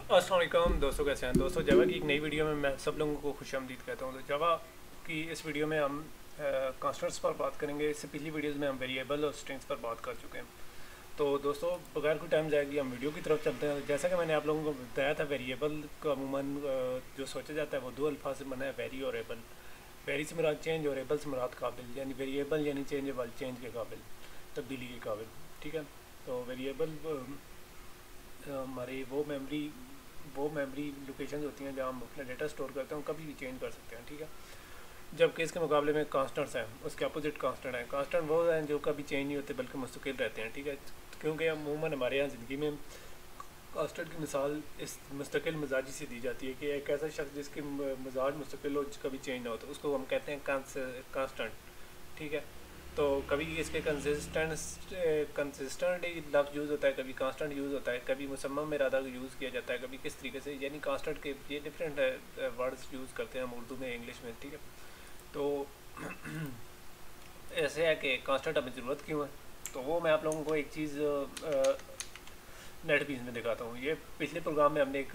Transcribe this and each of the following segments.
अस्सलाम वालेकुम दोस्तों, कैसे हैं दोस्तों। जावा की एक नई वीडियो में मैं सब लोगों को खुशामदीद कहता हूँ। तो जावा की इस वीडियो में हम कॉन्स्टेंट्स पर बात करेंगे। इससे पिछली वीडियोस में हम वेरिएबल और स्ट्रिंग्स पर बात कर चुके हैं। तो दोस्तों बगैर कोई टाइम जाएगी हम वीडियो की तरफ चलते हैं। जैसा कि मैंने आप लोगों को बताया था, वेरिएबल का अमूमन जो सोचा जाता है वो दो अल्फाज से बना है, वेरी और एबल। वेरी से मुराद चेंज और एबल से मुराद काबिल, यानी वेरिएबल यानी चेंजेबल, चेंज के काबिल, तब्दीली के काबिल। ठीक है। तो वेरिएबल हमारी वो मेमोरी लोकेशन होती हैं जहाँ हम अपना डेटा स्टोर करते हैं, कभी भी चेंज कर सकते हैं। ठीक है। जबकि इसके मुकाबले में कांस्टेंट्स हैं, उसके अपोजिट कांस्टेंट हैं। कांस्टेंट वो हैं जो कभी चेंज नहीं होते बल्कि मुस्तकिल रहते हैं। ठीक है। क्योंकि अमूमन हमारे यहाँ ज़िंदगी में कांस्टेंट की मिसाल इस मुस्तकिल मिजाजी से दी जाती है कि एक ऐसा शख्स जिसकी मिजाज मुस्तकिल हो, कभी चेंज ना हो, तो उसको हम कहते हैं कांस्टेंट। ठीक है। तो कभी इसके कंसिस्टेंट लफ्ज़ यूज़ होता है, कभी कांस्टेंट यूज़ होता है, कभी मुसम्मा में इरादा यूज़ किया जाता है, कभी किस तरीके से, यानी कांस्टेंट के ये डिफरेंट वर्ड्स यूज़ करते हैं हम उर्दू में, इंग्लिश में। ठीक है। तो ऐसे है कि कांस्टेंट हमें ज़रूरत क्यों है, तो वो मैं आप लोगों को एक चीज़ नेट बीज में दिखाता हूँ। ये पिछले प्रोग्राम में हमने एक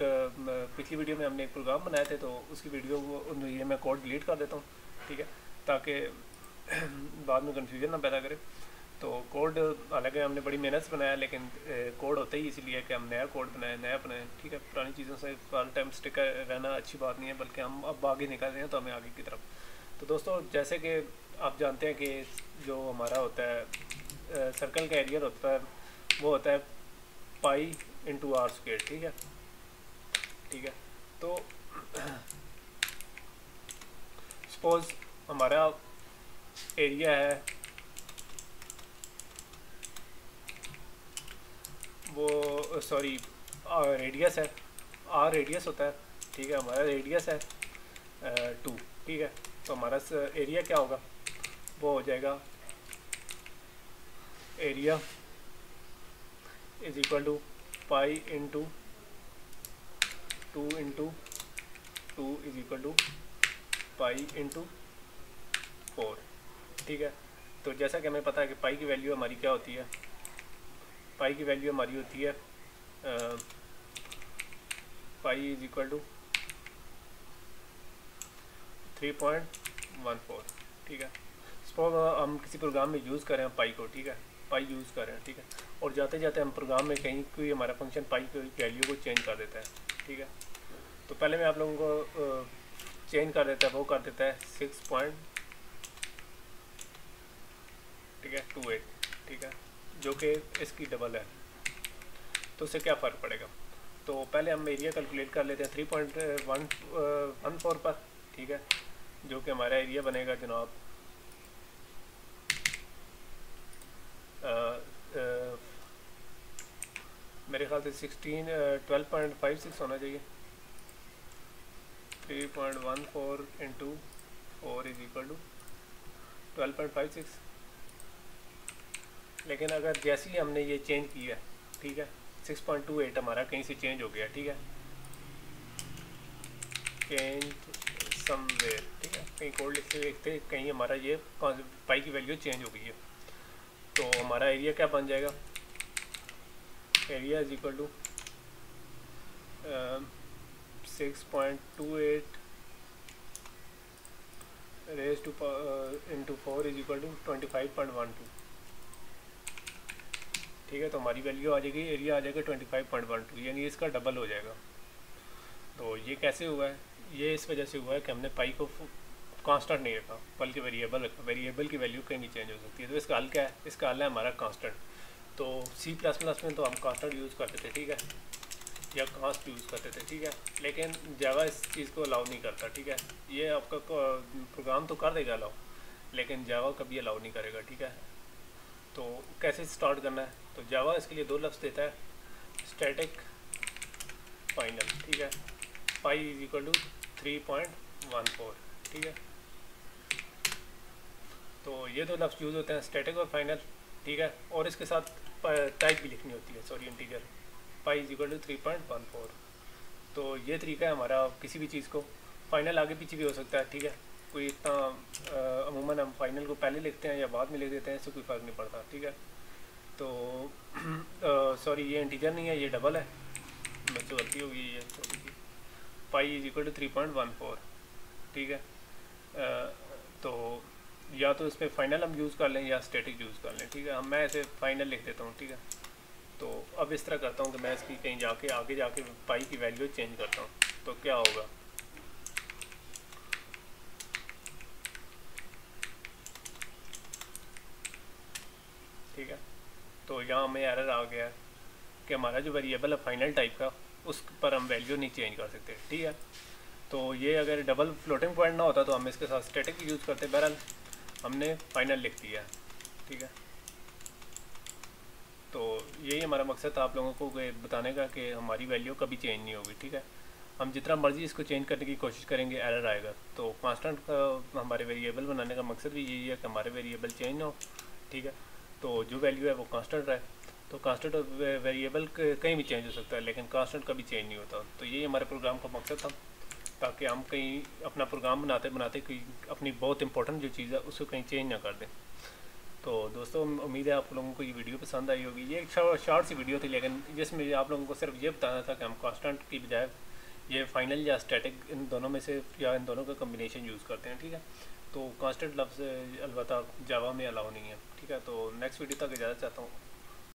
पिछली वीडियो में हमने एक प्रोग्राम बनाए थे, तो उसकी वीडियो को ये मैं कोड डिलीट कर देता हूँ। ठीक है। ताकि बाद में कन्फ्यूजन ना पैदा करे। तो कोड हालांकि हमने बड़ी मेहनत से बनाया, लेकिन कोड होता ही इसलिए कि हम नया कोड नया बनाए। ठीक है। पुरानी चीज़ों से हर टाइम स्टिक रहना अच्छी बात नहीं है, बल्कि हम अब आगे निकल रहे हैं तो हमें आगे की तरफ। तो दोस्तों जैसे कि आप जानते हैं कि जो हमारा होता है सर्कल का एरिया होता है, वो होता है पाई इंटू आर स्क्वायर। ठीक है। ठीक है। तो सपोज हमारा एरिया है वो, सॉरी, रेडियस है, आर रेडियस होता है। ठीक है। हमारा रेडियस है 2। ठीक है। तो हमारा एरिया क्या होगा, वो हो जाएगा area is equal to pi into 2 into 2 is equal to pi into 4। ठीक है। तो जैसा कि हमें पता है कि पाई की वैल्यू हमारी क्या होती है, पाई की वैल्यू हमारी होती है पाई इज इक्वल टू 3.14। ठीक है। सपोज हम किसी प्रोग्राम में यूज़ करें पाई को। ठीक है। पाई यूज़ कर रहे हैं। ठीक है। और जाते जाते हम प्रोग्राम में कहीं कोई हमारा फंक्शन पाई की वैल्यू को चेंज कर देता है। ठीक है। तो पहले मैं आप लोगों को चेंज कर देता है, वो कर देता है 6 पॉइंट, ठीक है, 28। ठीक है। जो कि इसकी डबल है। तो उससे क्या फ़र्क पड़ेगा। तो पहले हम एरिया कैलकुलेट कर लेते हैं 3.14 पर। ठीक है। जो कि हमारा एरिया बनेगा जनाब मेरे ख्याल से 12.56 होना चाहिए। 3.14 इंटू 4 इज इक्वल टू 12.56। लेकिन अगर जैसे ही हमने ये चेंज किया, ठीक है, 6.28 हमारा कहीं से चेंज हो गया। ठीक है। Change somewhere. ठीक है। कहीं कोड लिखते देखते कहीं हमारा ये पाई की वैल्यू चेंज हो गई है। तो हमारा एरिया क्या बन जाएगा, area is equal to 6.28 raise to into 4 is equal to 25.12। ठीक है। तो हमारी वैल्यू आ जाएगी, एरिया आ जाएगा 25.12, यानी इसका डबल हो जाएगा। तो ये कैसे हुआ है, ये इस वजह से हुआ है कि हमने पाई को कांस्टेंट नहीं रखा बल्कि वेरिएबल रखा। वेरिएबल की वैल्यू कहीं भी चेंज हो सकती है। तो इसका हल क्या है, इसका हल है हमारा कांस्टेंट। तो C++ में तो हम कांस्टेंट यूज़ करते थे। ठीक है। या कांस्ट यूज़ करते थे। ठीक है। लेकिन जावा इस चीज़ को अलाउ नहीं करता। ठीक है। ये आपका प्रोग्राम तो कर देगा अलाउ, लेकिन जावा कभी अलाउ नहीं करेगा। ठीक है। तो कैसे स्टार्ट करना है, तो जावा इसके लिए दो लफ्ज़ देता है, स्टैटिक, फाइनल। ठीक है। Pi is equal to 3.14। ठीक है। तो ये दो लफ्ज़ यूज़ होते हैं, स्टैटिक और फाइनल। ठीक है। और इसके साथ टाइप भी लिखनी होती है, sorry, integer. Pi is equal to 3.14। तो ये तरीका है हमारा किसी भी चीज़ को, फाइनल आगे पीछे भी हो सकता है। ठीक है। कोई इतना अमूमन हम फाइनल को पहले लिखते हैं या बाद में लिख देते हैं, इससे कोई फ़र्क नहीं पड़ता। ठीक है। तो सॉरी, ये इंटीजर नहीं है, ये डबल है। मुझसे गलती होगी ये छोटी सी, पाई इज इक्वल टू 3.14, ठीक है। तो या तो इसमें फाइनल हम यूज़ कर लें या स्टैटिक यूज़ कर लें, ठीक है। मैं ऐसे फाइनल लिख देता हूँ, ठीक है। तो अब इस तरह करता हूँ कि मैं इसकी कहीं जाके आगे जाके पाई की वैल्यू चेंज करता हूँ, तो क्या होगा, ठीक है। तो यहाँ हमें एरर आ गया है कि हमारा जो वेरिएबल है फाइनल टाइप का, उस पर हम वैल्यू नहीं चेंज कर सकते, ठीक है। तो ये अगर डबल फ्लोटिंग पॉइंट ना होता तो हम इसके साथ स्टैटिक यूज़ करते, बहरहाल हमने फाइनल लिख दिया, ठीक है। तो यही हमारा मकसद था आप लोगों को बताने का कि हमारी वैल्यू कभी चेंज नहीं होगी, ठीक है। हम जितना मर्ज़ी इसको चेंज करने की कोशिश करेंगे एरर आएगा। तो कांस्टेंट का हमारे वेरिएबल बनाने का मकसद भी यही है कि हमारे वेरिएबल चेंज ना हो, ठीक है। तो जो वैल्यू है वो कांस्टेंट रहे। तो कांस्टेंट और वेरिएबल कहीं भी चेंज हो सकता है, लेकिन कांस्टेंट कभी चेंज नहीं होता। तो यही हमारे प्रोग्राम का मकसद था, ताकि हम कहीं अपना प्रोग्राम बनाते बनाते कहीं अपनी बहुत इंपॉर्टेंट जो चीज़ है उसको कहीं चेंज ना कर दें। तो दोस्तों, उम्मीद है आप लोगों को ये वीडियो पसंद आई होगी। ये एक शॉर्ट सी वीडियो थी, लेकिन जिसमें आप लोगों को सिर्फ ये बताना था कि हम कांस्टेंट की बजाय ये फाइनल या स्टैटिक इन दोनों में से या इन दोनों का कम्बिनेशन यूज़ करते हैं, ठीक है। तो कांस्टेंट लफ्ज़ अलबत्ता जावा में अलाउ नहीं है, ठीक है। तो नेक्स्ट वीडियो तक इजाज़त चाहता हूँ।